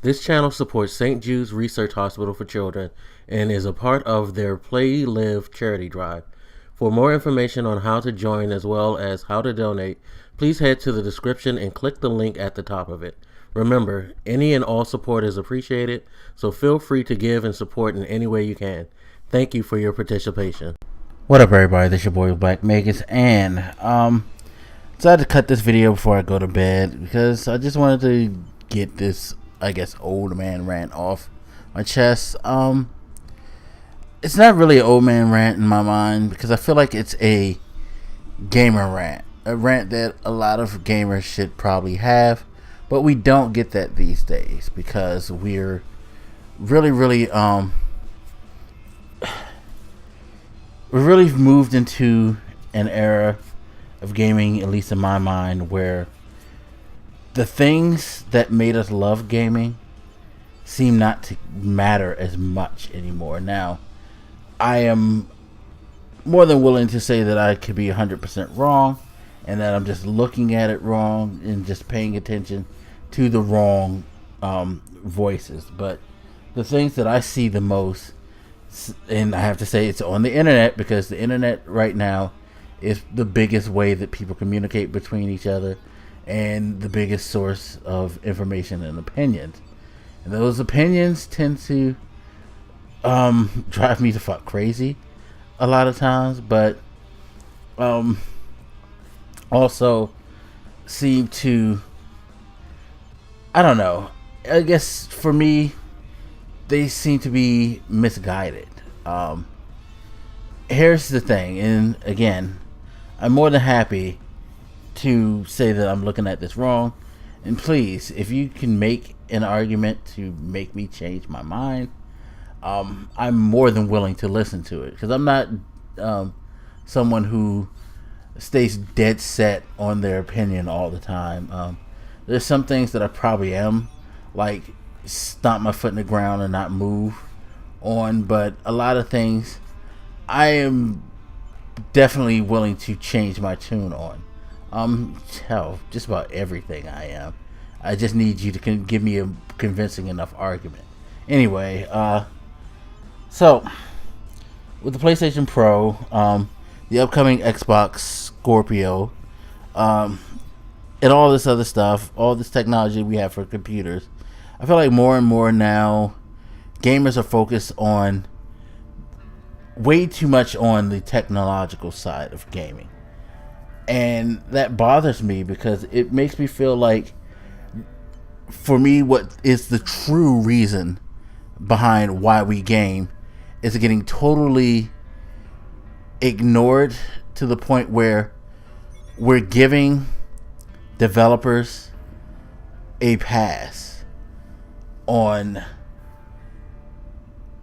This channel supports St. Jude's Research Hospital for Children and is a part of their Play Live charity drive. For more information on how to join as well as how to donate, please head to the description and click the link at the top of it. Remember, any and all support is appreciated, so feel free to give and support in any way you can. Thank you for your participation. What up, everybody? This your boy Black Megas, and decided to cut this video before I go to bed because I just wanted to get this, I guess, old man rant off my chest. It's not really an old man rant in my mind because I feel like it's a gamer rant, a rant that a lot of gamers should probably have, but we don't get that these days because we're really moved into an era of gaming, at least in my mind, where the things that made us love gaming seem not to matter as much anymore. Now, I am more than willing to say that I could be 100% wrong, and that I'm just looking at it wrong and just paying attention to the wrong voices. But the things that I see the most, and I have to say it's on the internet, because the internet right now is the biggest way that people communicate between each other and the biggest source of information and opinions. And those opinions tend to drive me the fuck crazy a lot of times, but also seem to, I don't know, I guess for me they seem to be misguided. Here's the thing, and again, I'm more than happy to say that I'm looking at this wrong, and please, if you can make an argument to make me change my mind, I'm more than willing to listen to it, because I'm not someone who stays dead set on their opinion all the time. There's some things that I probably am, like stomp my foot in the ground and not move on, but a lot of things I am definitely willing to change my tune on. Hell, just about everything I am. I just need you to give me a convincing enough argument. Anyway, so with the PlayStation Pro, the upcoming Xbox Scorpio, and all this other stuff, all this technology we have for computers, I feel like more and more now gamers are focused on way too much on the technological side of gaming, and that bothers me because it makes me feel like, for me, what is the true reason behind why we game is getting totally ignored, to the point where we're giving developers a pass on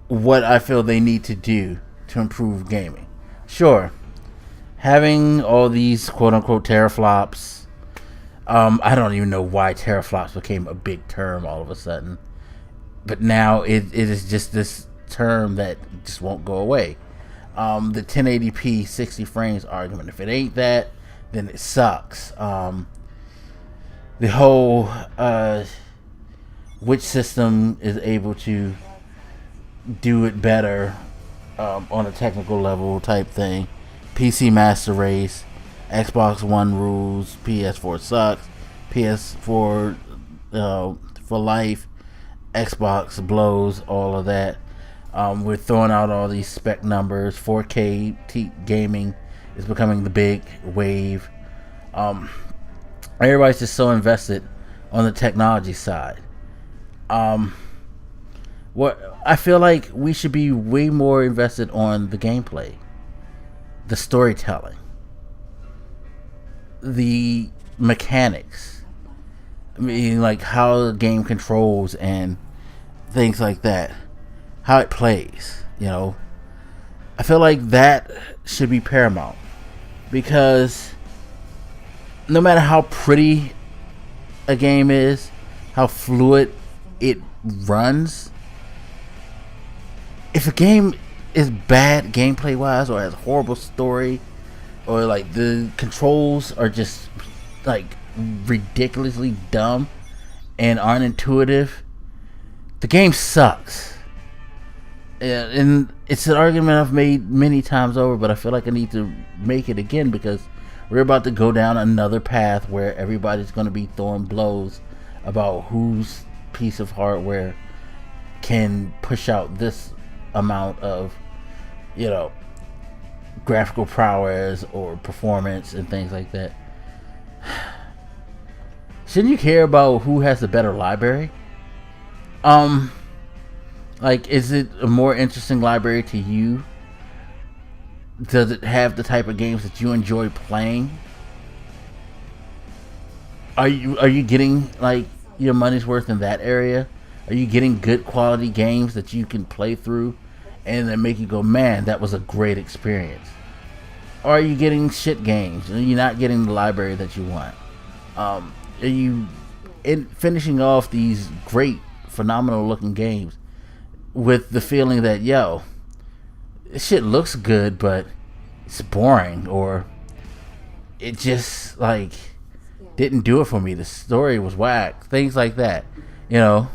what I feel they need to do to improve gaming. Sure, having all these quote-unquote teraflops, I don't even know why teraflops became a big term all of a sudden, but now it is just this term that just won't go away. The 1080p 60 frames argument, if it ain't that, then it sucks. The whole which system is able to do it better on a technical level type thing. PC Master Race, Xbox One rules, PS4 sucks, PS4 for life, Xbox blows, all of that. We're throwing out all these spec numbers. 4K gaming is becoming the big wave. Everybody's just so invested on the technology side. What I feel like we should be way more invested on the gameplay, the storytelling, the mechanics. I mean, like how the game controls and things like that, how it plays. You know, I feel like that should be paramount, because no matter how pretty a game is, how fluid it runs, if a game is bad gameplay wise, or has a horrible story, or like the controls are just like ridiculously dumb and aren't intuitive, the game sucks. And it's an argument I've made many times over, but I feel like I need to make it again because we're about to go down another path where everybody's going to be throwing blows about whose piece of hardware can push out this amount of, graphical prowess or performance and things like that. Shouldn't you care about who has the better library? Like, is it a more interesting library to you? Does it have the type of games that you enjoy playing? Are you getting like your money's worth in that area? Are you getting good quality games that you can play through and then make you go, man, that was a great experience? Or are you getting shit games? Are you not getting the library that you want? Are you finishing off these great, phenomenal looking games with the feeling that, this shit looks good, but it's boring, or it just didn't do it for me. The story was whack, things like that, And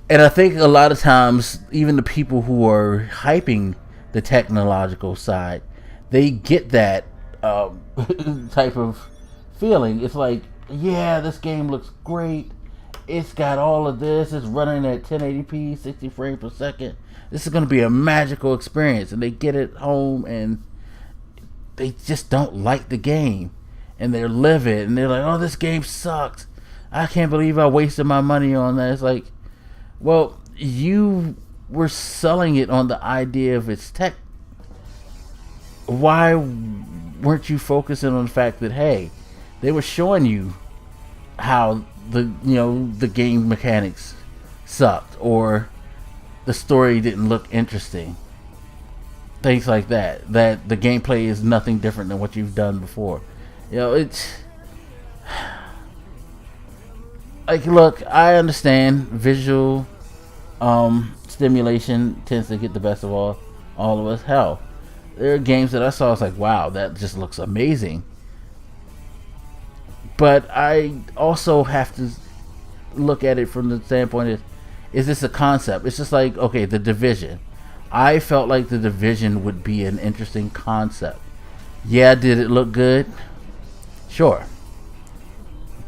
I think a lot of times, even the people who are hyping the technological side, they get that type of feeling. It's like, yeah, this game looks great. It's got all of this. It's running at 1080p, 60 frames per second. This is going to be a magical experience. And they get it home and they just don't like the game. And they're livid. And they're like, oh, this game sucks. I can't believe I wasted my money on that. It's like, well, you were selling it on the idea of its tech. Why weren't you focusing on the fact that, hey, they were showing you how the game mechanics sucked, or the story didn't look interesting, things like that the gameplay is nothing different than what you've done before. It's like, look, I understand visual stimulation tends to get the best of all of us. Hell, there are games that I saw, it's like, wow, that just looks amazing. But I also have to look at it from the standpoint of, is this a concept? It's just like, okay, The Division. I felt like The Division would be an interesting concept. Yeah, did it look good? Sure.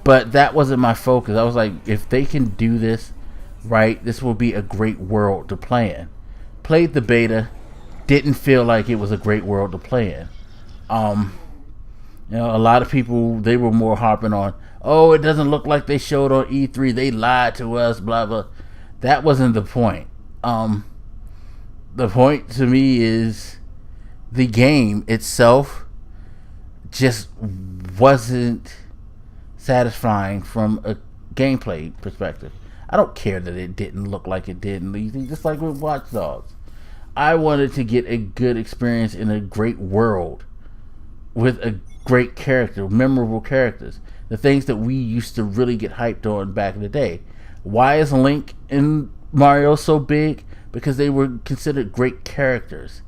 But that wasn't my focus. I was like, if they can do this right, this will be a great world to play in. Played the beta, didn't feel like it was a great world to play in. A lot of people, they were more harping on, oh, it doesn't look like they showed on E3. They lied to us, blah, blah. That wasn't the point. The point to me is the game itself just wasn't satisfying from a gameplay perspective. I don't care that it didn't look like it did in these, just like with Watch Dogs. I wanted to get a good experience in a great world with a great character, memorable characters, the things that we used to really get hyped on back in the day. Why is Link and Mario so big? Because they were considered great characters,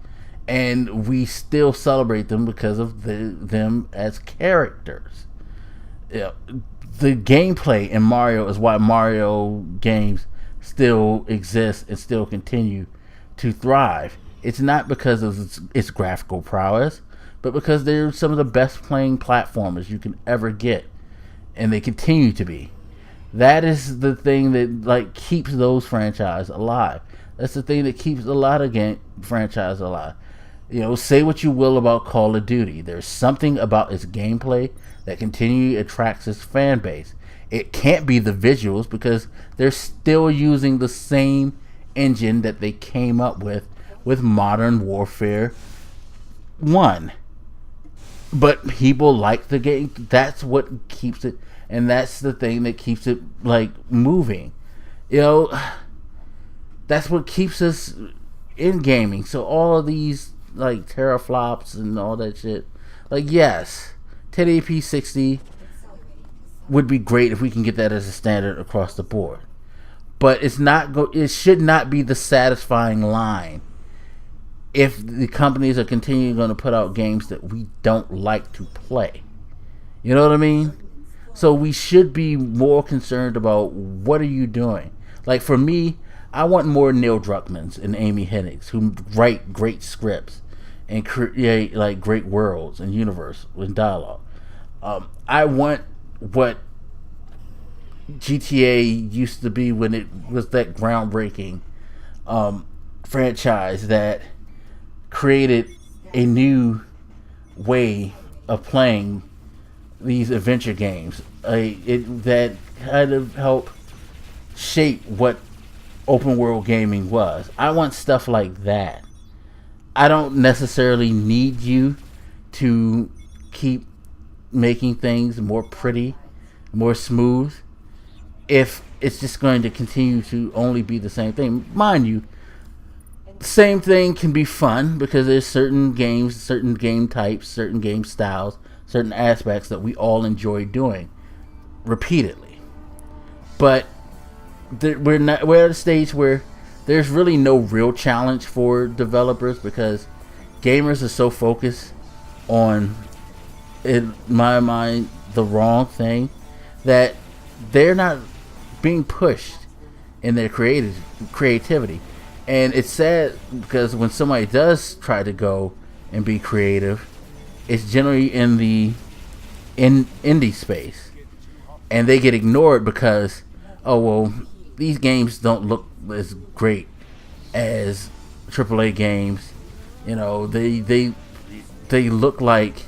and we still celebrate them because of them as characters. The gameplay in Mario is why Mario games still exist and still continue to thrive. It's not because of its graphical prowess, but because they're some of the best playing platformers you can ever get, and they continue to be. That is the thing that keeps those franchises alive. That's the thing that keeps a lot of game franchises alive. Say what you will about Call of Duty. There's something about its gameplay that continually attracts its fan base. It can't be the visuals because they're still using the same engine that they came up with Modern Warfare 1. But people like the game. That's what keeps it, and that's the thing that keeps it moving. That's what keeps us in gaming. So all of these teraflops and all that shit, yes, 1080p 60 would be great if we can get that as a standard across the board. But it should not be the satisfying line if the companies are continuing going to put out games that we don't like to play. You know what I mean? So we should be more concerned about, what are you doing? Like for me, I want more Neil Druckmanns and Amy Hennig's who write great scripts and create like great worlds and universe with dialogue. I want what GTA used to be when it was that groundbreaking franchise that created a new way of playing these adventure games. That kind of helped shape what open world gaming was. I want stuff like that. I don't necessarily need you to keep making things more pretty, more smooth, if it's just going to continue to only be the same thing. Mind you, the same thing can be fun because there's certain games, certain game types, certain game styles, certain aspects that we all enjoy doing repeatedly. But we're at a stage where there's really no real challenge for developers because gamers are so focused on, in my mind, the wrong thing that they're not being pushed in their creativity. And it's sad because when somebody does try to go and be creative, it's generally in the indie space, and they get ignored because, oh well, these games don't look as great as AAA games. You know, they look like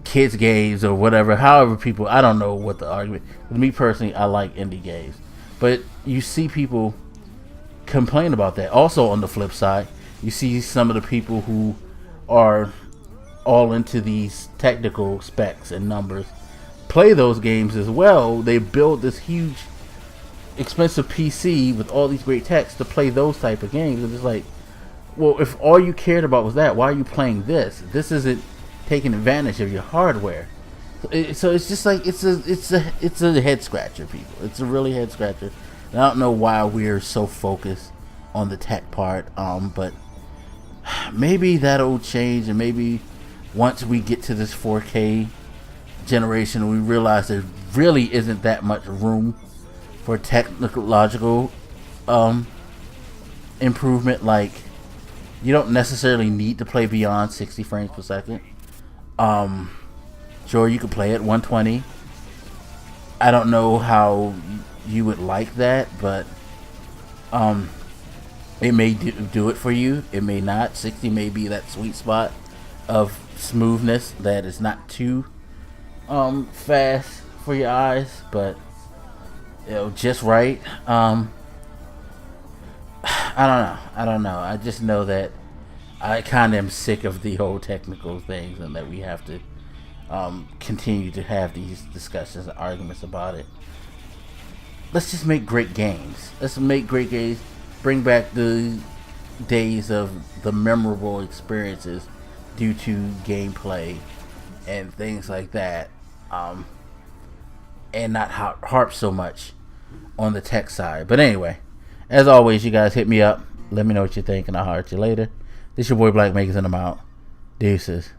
kids games or whatever. However, people, I don't know what the argument. With me personally, I like indie games, but you see people complain about that. Also, on the flip side, you see some of the people who are all into these technical specs and numbers play those games as well. They build this huge expensive PC with all these great techs to play those type of games, and it's like, well, if all you cared about was that, why are you playing this? This isn't taking advantage of your hardware. So it's just like it's a head scratcher, people. It's a really head scratcher. And I don't know why we're so focused on the tech part, but maybe that'll change, and maybe once we get to this 4K generation, we realize there really isn't that much room for technological improvement. Like, you don't necessarily need to play beyond 60 frames per second. Sure, you can play at 120. I don't know how you would like that, but it may do it for you. It may not. 60 may be that sweet spot of smoothness that is not too fast for your eyes, but just right. I don't know. I just know that I kind of am sick of the whole technical things, and that we have to continue to have these discussions and arguments about it. Let's just make great games. Let's make great games. Bring back the days of the memorable experiences due to gameplay and things like that, and not harp so much on the tech side. But anyway, as always, you guys hit me up. Let me know what you think, and I'll heart you later. This your boy Black Makers, and I'm out. Deuces.